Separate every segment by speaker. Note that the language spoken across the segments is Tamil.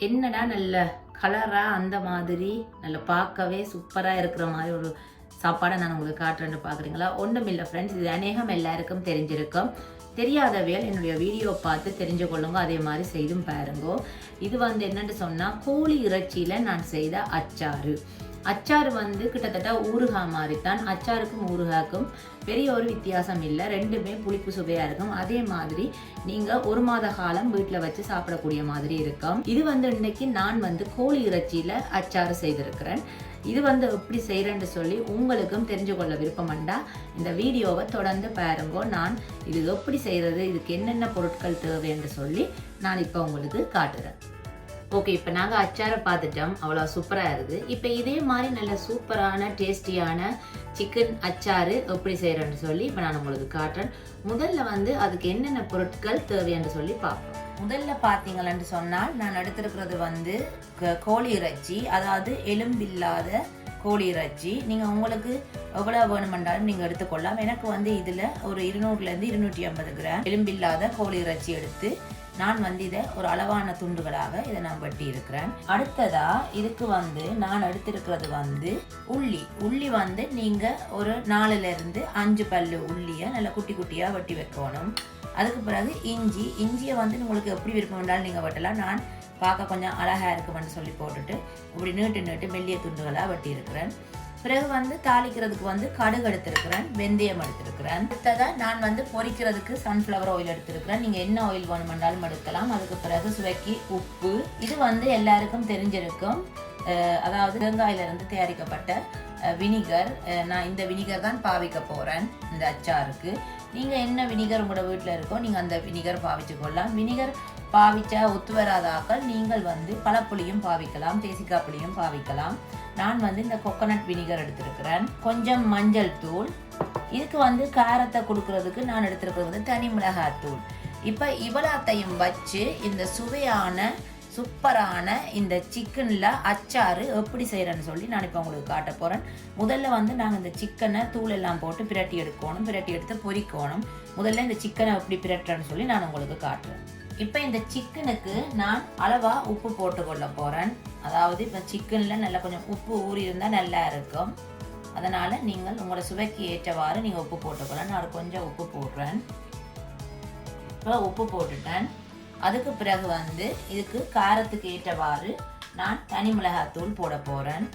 Speaker 1: என்னடா நல்ல கலராக அந்த மாதிரி நல்ல பார்க்கவே சூப்பராக இருக்கிற மாதிரி ஒரு சாப்பாடை நான் உங்களுக்கு காட்டுறேன்னு பார்க்குறீங்களா? ஒன்றும் இல்லை ஃப்ரெண்ட்ஸ், இது அநேகம் எல்லாருக்கும் தெரிஞ்சிருக்கும். தெரியாதவையால் என்னுடைய வீடியோ பார்த்து தெரிஞ்சு கொள்ளுங்க, அதே மாதிரி செய்தும் பாருங்கோ. இது என்னென்னு சொன்னால் கோழி இறைச்சியில் நான் செய்த அச்சாறு. அச்சாறு கிட்டத்தட்ட ஊறுகாய் மாதிரித்தான். அச்சாருக்கும் ஊறுகாய்க்கும் பெரிய ஒரு வித்தியாசம் இல்லை, ரெண்டுமே புளிப்பு சுவையாக இருக்கும். அதே மாதிரி நீங்கள் ஒரு மாத காலம் வீட்டில் வச்சு சாப்பிடக்கூடிய மாதிரி இருக்கும். இது இன்னைக்கு நான் கோழி இறைச்சியில் அச்சாறு செய்திருக்கிறேன். இது எப்படி செய்கிறேன்னு சொல்லி உங்களுக்கும் தெரிஞ்சு கொள்ள விருப்பம்ண்டா இந்த வீடியோவை தொடர்ந்து பாருங்கோ. நான் இது எப்படி செய்கிறது, இதுக்கு என்னென்ன பொருட்கள் தேவை என்று சொல்லி நான் இப்போ உங்களுக்கு காட்டுறேன். ஓகே, இப்போ நாங்கள் அச்சாரை பார்த்துட்டோம், அவ்வளோ சூப்பராக இருக்குது. இப்போ இதே மாதிரி நல்ல சூப்பரான டேஸ்டியான சிக்கன் அச்சாறு எப்படி செய்கிறேன்னு சொல்லி இப்போ நான் உங்களுக்கு காட்டுறேன். முதல்ல அதுக்கு என்னென்ன பொருட்கள் தேவைன்னு சொல்லி பார்ப்போம். முதல்ல பார்த்தீங்களன்னு சொன்னால் நான் எடுத்துருக்கிறது கோழி இறைச்சி, அதாவது எலும்பில்லாத கோழி இறைச்சி. நீங்கள் உங்களுக்கு எவ்வளோ வேணுமென்றாலும் நீங்கள் எடுத்துக்கொள்ளலாம். எனக்கு இதில் ஒரு 200லேருந்து 250 கிராம் எலும்பில்லாத கோழி இறைச்சி எடுத்து நான் இதை ஒரு அளவான துண்டுகளாக இதை நான் வெட்டி இருக்கிறேன். அடுத்ததா இதுக்கு நான் எடுத்திருக்கிறது உள்ளி நீங்க ஒரு 4லேருந்து 5 பல்லு உள்ளியை நல்லா குட்டி குட்டியா வெட்டி வைக்கணும். அதுக்கு பிறகு இஞ்சியை உங்களுக்கு எப்படி விருப்பம் வேண்டாலும் நீங்க வெட்டலாம். நான் பார்க்க கொஞ்சம் அழகா இருக்குமென்னு சொல்லி போட்டுட்டு இப்படி நீட்டு மெல்லிய துண்டுகளாக வெட்டி இருக்கிறேன். பிறகு தாளிக்கிறதுக்கு கடுகு எடுத்திருக்கிறேன், வெந்தயம் எடுத்திருக்கிறேன். அடுத்ததாக நான் பொரிக்கிறதுக்கு சன்ஃப்ளவர் ஆயில் எடுத்திருக்கிறேன். நீங்கள் என்ன ஆயில் வேணுமென்றாலும் எடுக்கலாம். அதுக்கு பிறகு சுவைக்கு உப்பு. இது எல்லாருக்கும் தெரிஞ்சிருக்கும், அதாவது தேங்காயிலிருந்து தயாரிக்கப்பட்ட வினிகர். நான் இந்த வினிகர் தான் பாவிக்க போகிறேன் இந்த அச்சாருக்கு. நீங்கள் என்ன வினிகர் உங்களோட வீட்டில் இருக்கோ நீங்கள் அந்த வினிகர் பாவிச்சு கொள்ளலாம். வினிகர் பாவிச்சா ஒத்து வராதாக்கள் நீங்கள் பழப்புளியும் பாவிக்கலாம், தேசிக்காய் புளியும் பாவிக்கலாம். நான் இந்த கோகோனட் வினிகர் எடுத்திருக்கிறேன். கொஞ்சம் மஞ்சள் தூள். இதுக்கு காரத்தை கொடுக்கறதுக்கு நான் எடுத்திருக்கிறது தனி மிளகாய் தூள். இப்போ இவ்வளத்தையும் வச்சு இந்த சுவையான சூப்பரான இந்த சிக்கன்ல அச்சாறு எப்படி செய்யறேன்னு சொல்லி நான் இப்போ உங்களுக்கு காட்ட போறேன். முதல்ல நாங்கள் இந்த சிக்கனை தூள் எல்லாம் போட்டு பிரட்டி எடுக்கணும், பிரட்டி எடுத்து பொரிக்கணும். முதல்ல இந்த சிக்கனை எப்படி பிரட்டுறேன்னு சொல்லி நான் உங்களுக்கு காட்டுறேன். இப்போ இந்த சிக்கனுக்கு நான் அளவா உப்பு போட்டு கொள்ள போறேன். அதாவது இப்போ சிக்கன்ல நல்லா கொஞ்சம் உப்பு ஊறி இருந்தால் நல்லா இருக்கும். அதனால நீங்கள் உங்களோட சுவைக்கு ஏற்றவாறு நீங்கள் உப்பு போட்டுக்கலாம். நான் கொஞ்சம் உப்பு போடுறேன். இப்போ உப்பு போட்டுட்டேன். அதுக்கு பிறகு இதுக்கு காரத்துக்கு ஏற்றவாறு நான் தனி மிளகாய் தூள் போட போறேன்.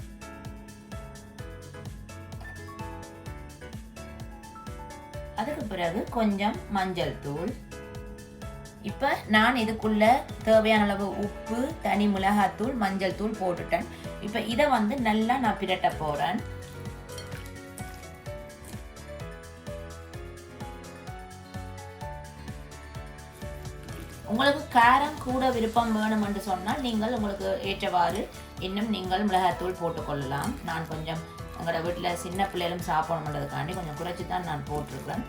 Speaker 1: அதுக்கு பிறகு கொஞ்சம் மஞ்சள் தூள். இப்ப நான் இதுக்குள்ள தேவையான அளவு உப்பு, தனி மிளகாய் தூள், மஞ்சள் தூள் போட்டுட்டேன். இப்ப இதை நல்லா நான் பிரட்ட போறேன். உங்களுக்கு காரம் கூட விருப்பம் வேணும் என்று சொன்னால் நீங்கள் உங்களுக்கு ஏற்றவாறு இன்னும் நீங்கள் மிளகாய்த்தூள் போட்டுக்கொள்ளலாம். நான் கொஞ்சம் எங்களோட வீட்டில் சின்ன பிள்ளைகளும் சாப்பிடணுன்றதுக்காண்டி கொஞ்சம் குறைச்சி தான் நான் போட்டிருக்கேன்.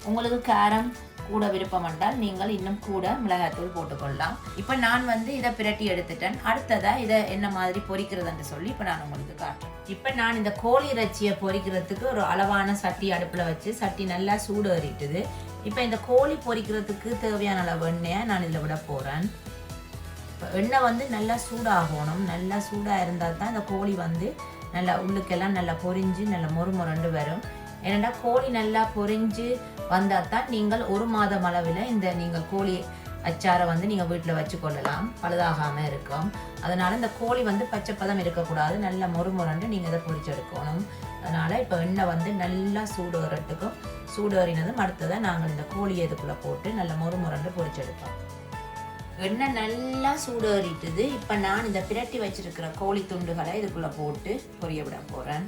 Speaker 1: உங்களுக்கு காரம் கூட விருப்பம் என்றால் நீங்கள் இன்னும் கூட மிளகாய்த்தூள் போட்டுக்கொள்ளலாம். இப்போ நான் இதை பிரட்டி எடுத்துட்டேன். அடுத்ததா இதை என்ன மாதிரி பொரிக்கிறதுன்னு சொல்லி இப்போ நான் உங்களுக்கு காட்டுறேன். இப்போ நான் இந்த கோழி இறைச்சியை பொரிக்கிறதுக்கு ஒரு அளவான சட்டி அடுப்பில் வச்சு சட்டி நல்லா சூடு ஏறிட்டுது. இப்போ இந்த கோழி பொரிக்கிறதுக்கு தேவையான அளவு எண்ணெயை நான் இதில் விட போகிறேன். இப்போ எண்ணெய் நல்லா சூடாகணும். நல்லா சூடாக இருந்தால் தான் இந்த கோழி நல்லா உள்ளுக்கெல்லாம் நல்லா பொரிஞ்சு நல்லா மொறுமொரண்டு வரும். ஏன்னா கோழி நல்லா பொரிஞ்சு வந்தால் தான் நீங்கள் ஒரு மாதம் அளவில் இந்த நீங்கள் கோழி அச்சாரை நீங்கள் வீட்டில் வச்சு கொள்ளலாம், பழுதாகாமல் இருக்கும். அதனால் இந்த கோழி பச்சைப்பதம் இருக்கக்கூடாது, நல்லா மொறுமொரண்டு நீங்கள் இதை பொரிச்சு எடுக்கணும். அதனால் இப்போ எண்ணெய் நல்லா சூடு ஏறட்டுக்கும். சூடு ஏறினதும் அடுத்ததான் நாங்கள் இந்த கோழியை இதுக்குள்ளே போட்டு நல்லா மொறுமொரண்டு பொரிச்சு எடுப்போம். எண்ணெய் நல்லா சூடு ஏறிட்டுது. இப்போ நான் இந்த பிரட்டி வச்சிருக்கிற கோழி துண்டுகளை இதுக்குள்ளே போட்டு பொரிய விட போகிறேன்.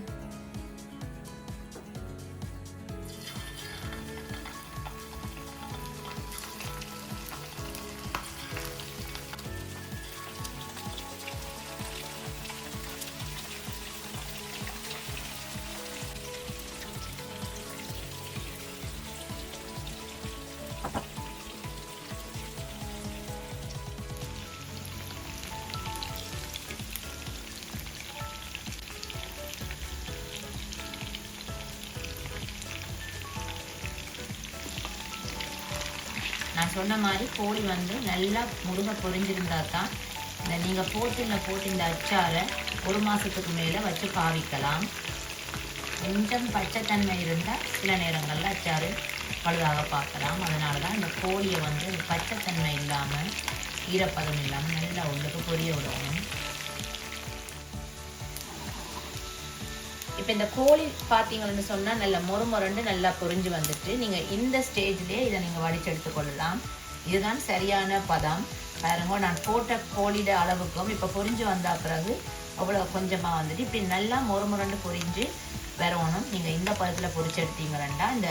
Speaker 1: நான் சொன்ன மாதிரி கோழி நல்லா முருகை பொரிஞ்சிருந்தா தான் இந்த நீங்கள் போட்டில் போட்டு இந்த அச்சாரை 1 மாதத்துக்கு மேலே வச்சு பாவிக்கலாம். கொஞ்சம் பச்சைத்தன்மை இருந்தால் சில நேரங்களில் அச்சாறு பழுதாக பார்க்கலாம். அதனால தான் இந்த கோழியை வந்து பச்சைத்தன்மை இல்லாமல் ஈரப்பதம் இல்லாமல் நல்லா உள்ளுக்கு பொரிய விடணும். இப்போ இந்த கோழி பார்த்தீங்கன்னு சொன்னால் நல்லா மொறுமொரண்டு நல்லா பொரிஞ்சு வந்துட்டு நீங்கள் இந்த ஸ்டேஜ்லேயே இதை நீங்கள் வடித்து எடுத்துக்கொள்ளலாம். இதுதான் சரியான பதம். பாருங்க, நான் போட்ட கோழியோட அளவுக்கும் இப்போ பொரிஞ்சு வந்த பிறகு அவ்வளோ கொஞ்சமாக வந்துட்டு இப்படி நல்லா மொறுமொரண்டு பொரிஞ்சு வரணும். நீங்கள் இந்த பதத்தில் பொரிச்சு எடுத்தீங்கன்னா இந்த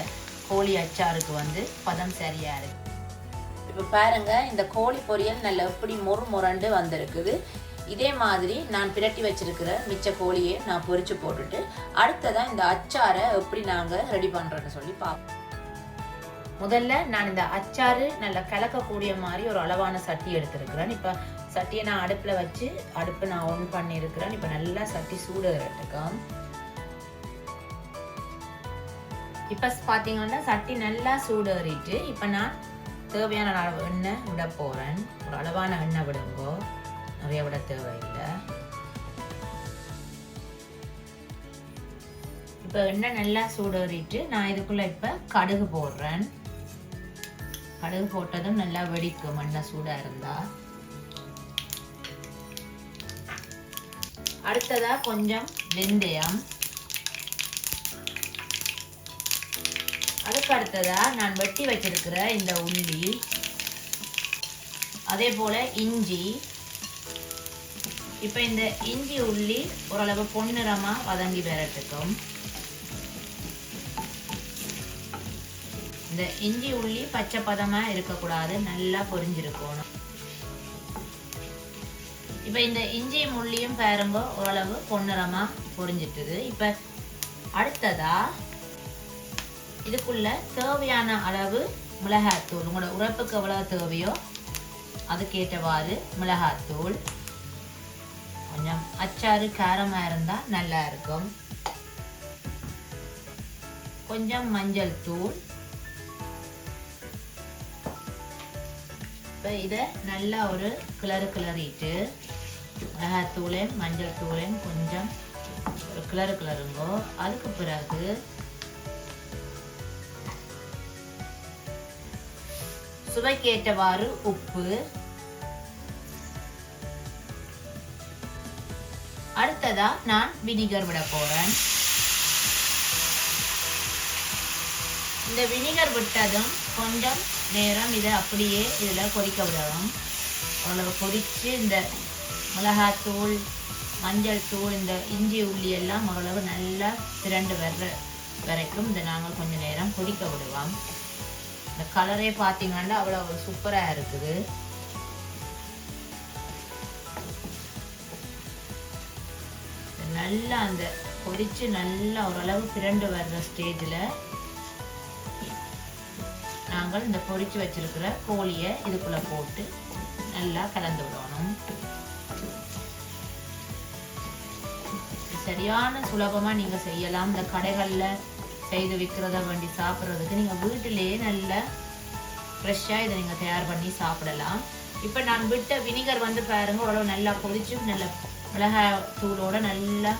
Speaker 1: கோழி அச்சாருக்கு வந்து பதம் சரியாக இருக்குது. இப்போ பாருங்கள், இந்த கோழி பொரியல் நல்லா எப்படி மொறுமொரண்டு வந்திருக்குது. இதே மாதிரி நான் பிரட்டி வச்சிருக்கிற மிச்ச கோழியை நான் பொரிச்சு போட்டுட்டு அடுத்ததான் இந்த அச்சாரை எப்படி நாங்கள் ரெடி பண்ணுறோன்னு சொல்லி பார்ப்போம். முதல்ல நான் இந்த அச்சாறு நல்லா கலக்கக்கூடிய மாதிரி ஒரு அளவான சட்டி எடுத்துருக்கிறேன். இப்போ சட்டியை நான் அடுப்பில் வச்சு அடுப்பை நான் ஆன் பண்ணியிருக்கிறேன். இப்போ நல்லா சட்டி சூடுறதுக்கும் இப்போ பார்த்தீங்கன்னா சட்டி நல்லா சூடேறிட்டு இப்போ நான் தேவையான அளவு எண்ணெய் விட போகிறேன். ஒரு அளவான எண்ணெய் விடுங்கோ, நிறைய விட தேவையில்லை. இப்போ எண்ணெய் நல்லா சூடேறிட்டு நான் இதுக்குள்ள இப்போ கடுகு போடுறேன். கடுகு போட்டதும் நல்லா வெடிக்கும் எண்ணெய் சூடா இருந்தா. அடுத்ததா கொஞ்சம் வெந்தயம், அதுக்கு அடுத்ததா நான் வெட்டி வச்சிருக்கிற இந்த உள்ளி, அதே போல இஞ்சி. இப்போ இந்த இஞ்சி உள்ளி ஓரளவு பொன்னிறமா வதங்கி வரட்டுக்கும். இந்த இஞ்சி உள்ளி பச்சை பதமா இருக்கக்கூடாது, நல்லா பொரிஞ்சிருக்கணும். இப்போ இந்த இஞ்சியும் உள்ளியும் பாருங்க ஓரளவு பொன்னிறமா பொரிஞ்சிட்டுது. இப்போ அடுத்ததா இதுக்குள்ள தேவையான அளவு மிளகாத்தூள், உங்களோட உரைப்புக்கு எவ்வளவு தேவையோ அதுக்கேற்றவாறு மிளகாத்தூள். கொஞ்சம் அச்சாறு காரமாக இருந்தால் நல்லா இருக்கும். கொஞ்சம் மஞ்சள் தூள். இப்போ இதை நல்லா ஒரு கிளறிட்டு மிளகாத்தூளையும் மஞ்சள் தூளையும் கொஞ்சம் ஒரு கிளறுங்கோ. அதுக்கு பிறகு சுவைக்கேற்றவாறு உப்பு. அடுத்ததா நான் வினிகர் விட போறேன். இந்த வினிகர் விட்டதும் கொஞ்சம் நேரம் இதை அப்படியே இதில் கொதிக்க விடணும். ஓரளவு கொதிச்சு இந்த மிளகாத்தூள் மஞ்சள் தூள் இந்த இஞ்சி உள்ளி எல்லாம் ஓரளவு நல்லா திரண்டு வர்ற வரைக்கும் இதை நாங்கள் கொஞ்சம் நேரம் கொதிக்க விடுவோம். இந்த கலரே பார்த்தீங்கன்னா அவ்வளோ சூப்பராக இருக்குது. நல்லா அந்த கொதிச்சு நல்லா ஓரளவு திரண்டு வர்ற ஸ்டேஜில் நாங்கள் இந்த பொரிச்சு வச்சிருக்கிற கோழியை இதுக்குள்ள போட்டு நல்லா கலந்து விடணும். சரியான சுலபமாக நீங்கள் செய்யலாம். இந்த கடைகளில் செய்து விற்கிறத வேண்டி சாப்பிட்றதுக்கு நீங்கள் வீட்டிலேயே நல்ல ஃப்ரெஷ்ஷாக இதை நீங்கள் தயார் பண்ணி சாப்பிடலாம். இப்போ நான் விட்ட வினிகர் வந்து பாருங்க ஓரளவு நல்லா கொதிச்சு நல்ல மிளகாய் தூளோட நல்லா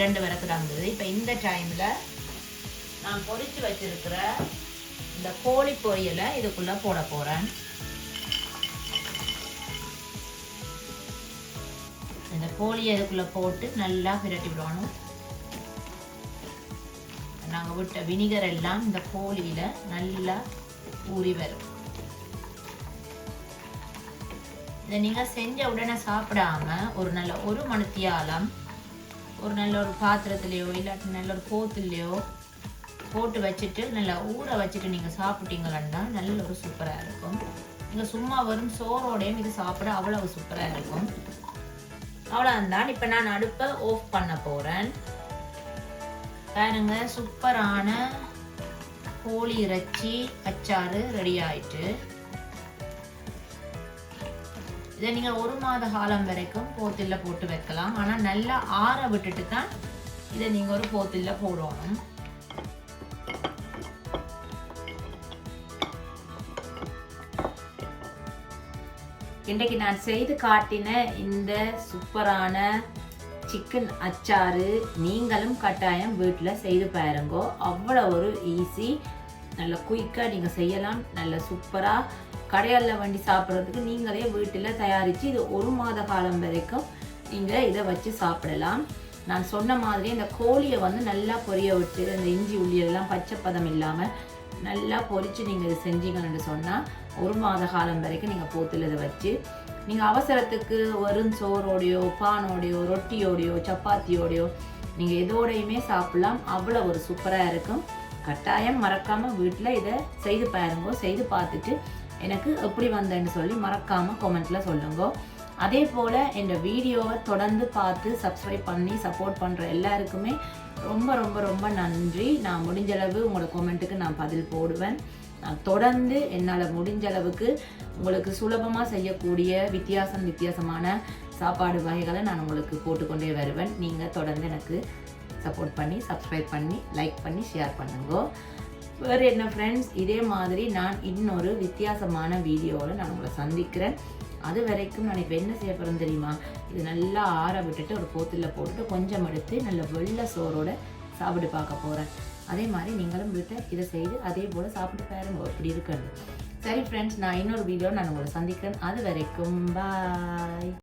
Speaker 1: 2 விறக்கு இருந்தது. இப்போ இந்த டைமில் நான் பொரிச்சு வச்சிருக்கிற இந்த கோழி பொரியலை இதுக்குள்ள போட போகிறேன். இந்த கோழியை இதுக்குள்ள போட்டு நல்லா பிரட்டி விடணும். நாங்கள் விட்ட வினிகர் எல்லாம் இந்த கோழியில நல்லா ஊறி வரும். இதை நீங்கள் செஞ்ச உடனே சாப்பிடாம ஒரு நல்ல 1 மணித்தியாலம் ஒரு நல்ல ஒரு பாத்திரத்துலையோ இல்லாட்டி நல்ல ஒரு போத்துலையோ போட்டு வச்சுட்டு நல்லா ஊற வச்சுட்டு நீங்கள் சாப்பிட்டீங்களா நல்ல ஒரு சூப்பராக இருக்கும். நீங்கள் சும்மா வரும் சோறோடையும் இது சாப்பிட அவ்வளவு சூப்பராக இருக்கும். அவ்வளோதான். இப்போ நான் அடுப்பை ஆஃப் பண்ண போகிறேன். பாருங்க, சூப்பரான கோழி இறைச்சி அச்சாறு ரெடி ஆயிட்டு. இதை நீங்கள் 1 மாத காலம் வரைக்கும் போத்தில் போட்டு வைக்கலாம். ஆனால் நல்லா ஆற விட்டுட்டு தான் இதை நீங்கள் ஒரு போத்தில் போடணும். இன்றைக்கு நான் செய்து காட்டின இந்த சூப்பரான சிக்கன் அச்சாறு நீங்களும் கட்டாயம் வீட்டில் செய்து பாருங்கோ. அவ்வளோ ஒரு ஈஸி, நல்ல குயிக்காக நீங்கள் செய்யலாம். நல்ல சூப்பராக கடைகளில் வண்டி சாப்பிட்றதுக்கு நீங்களே வீட்டில் தயாரித்து இது 1 மாத காலம் வரைக்கும் நீங்கள் இதை வச்சு சாப்பிடலாம். நான் சொன்ன மாதிரி இந்த கோழியை வந்து நல்லா பொரிய விட்டு அந்த இஞ்சி உள்ளியெல்லாம் பச்சை பதம் இல்லாமல் நல்லா பொரித்து நீங்கள் இது செஞ்சீங்கன்னு சொன்னால் 1 மாத காலம் வரைக்கும் நீங்கள் போத்தில் இதை வச்சு நீங்கள் அவசரத்துக்கு வெறும் சோறோடையோ பானோடையோ ரொட்டியோடையோ சப்பாத்தியோடையோ நீங்கள் எதோடையுமே சாப்பிடலாம். அவ்வளோ ஒரு சூப்பராக இருக்கும். கட்டாயம் மறக்காமல் வீட்டில் இதை செய்து பாருங்கோ. செய்து பார்த்துட்டு எனக்கு எப்படி வந்தேன்னு சொல்லி மறக்காமல் கமெண்ட்டில் சொல்லுங்கோ. அதே போல் இந்த வீடியோவை தொடர்ந்து பார்த்து சப்ஸ்கிரைப் பண்ணி சப்போர்ட் பண்ணுற எல்லாருக்குமே ரொம்ப ரொம்ப ரொம்ப நன்றி. நான் முடிஞ்சளவு உங்களோட கமெண்ட்டுக்கு நான் பதில் போடுவேன். நான் தொடர்ந்து என்னால் முடிஞ்ச அளவுக்கு உங்களுக்கு சுலபமாக செய்யக்கூடிய வித்தியாசமான சாப்பாடு வகைகளை நான் உங்களுக்கு போட்டுக்கொண்டே வருவேன். நீங்கள் தொடர்ந்து எனக்கு சப்போர்ட் பண்ணி சப்ஸ்கிரைப் பண்ணி லைக் பண்ணி ஷேர் பண்ணுங்க. வேறு என்ன ஃப்ரெண்ட்ஸ், இதே மாதிரி நான் இன்னொரு வித்தியாசமான வீடியோவில் நான் உங்களை சந்திக்கிறேன். அது வரைக்கும் நான் இப்போ என்ன செய்ய போகிறேன்னு தெரியுமா, இது நல்லா ஆற விட்டுட்டு ஒரு போத்தில் போட்டுட்டு கொஞ்சம் எடுத்து நல்ல வெள்ளை சோறோட சாப்பிட்டு பார்க்க போகிறேன். அதே மாதிரி நீங்களும் வீட்டை இதை செய்து அதே போல் சாப்பிட்டு பாருங்க எப்படி இருக்குன்னு. சரி ஃப்ரெண்ட்ஸ், நான் இன்னொரு வீடியோ நான் உங்களை சந்திக்கிறேன். அது வரைக்கும் பாய்.